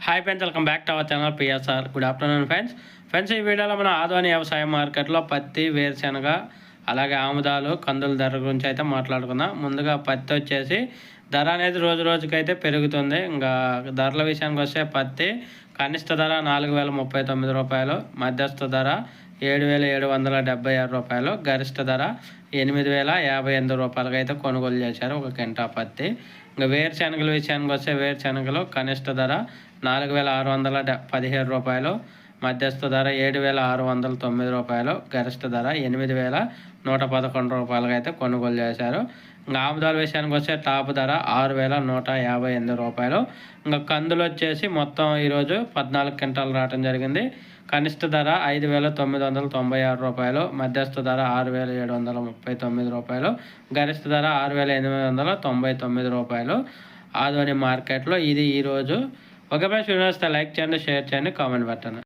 Hi friends, welcome back to our channel PSR. Good afternoon friends ఈ వీడియోలో మనం ఆదోని వ్యవసాయ మార్కెట్లో పత్తి, వేరుశెనగ, అలాగే ఆముదాలు, కందుల ధర గురించి అయితే మాట్లాడుకుందాం. ముందుగా పత్తి వచ్చేసి ధర అనేది రోజు రోజుకైతే పెరుగుతుంది. ఇంకా ధరల విషయానికి వస్తే పత్తి కనిష్ట ధర 4039 రూపాయలు, మధ్యస్థ ధర 7776 రూపాయలు, గరిష్ట ధర 8058 రూపాయలకి అయితే కొనుగోలు చేశారు ఒక క్వింటా పత్తి. ఇంకా వేరుశెనగల విషయానికి వస్తే వేరుశెనగలు కనిష్ట ధర 4617 రూపాయలు, మధ్యస్థ ధర 7609 రూపాయలు, గరిష్ట ధర 8111 రూపాయలకి అయితే కొనుగోలు చేశారు. ఇంకా ఆముదాల విషయానికి వస్తే టాప్ ధర 6158 రూపాయలు. ఇంకా కందులు వచ్చేసి మొత్తం ఈరోజు 14 క్వింటాలు రావడం జరిగింది. కనిష్ట ధర 5996 రూపాయలు, మధ్యస్థ ధర 6739 రూపాయలు, గరిష్ట ధర 6899 రూపాయలు ఆదోని మార్కెట్లో. ఇది ఈరోజు. ఓకే ఫ్రెండ్స్, వీడియో నచ్చితే లైక్ చేయండి, షేర్ చేయండి, కామెంట్ పెట్టండి.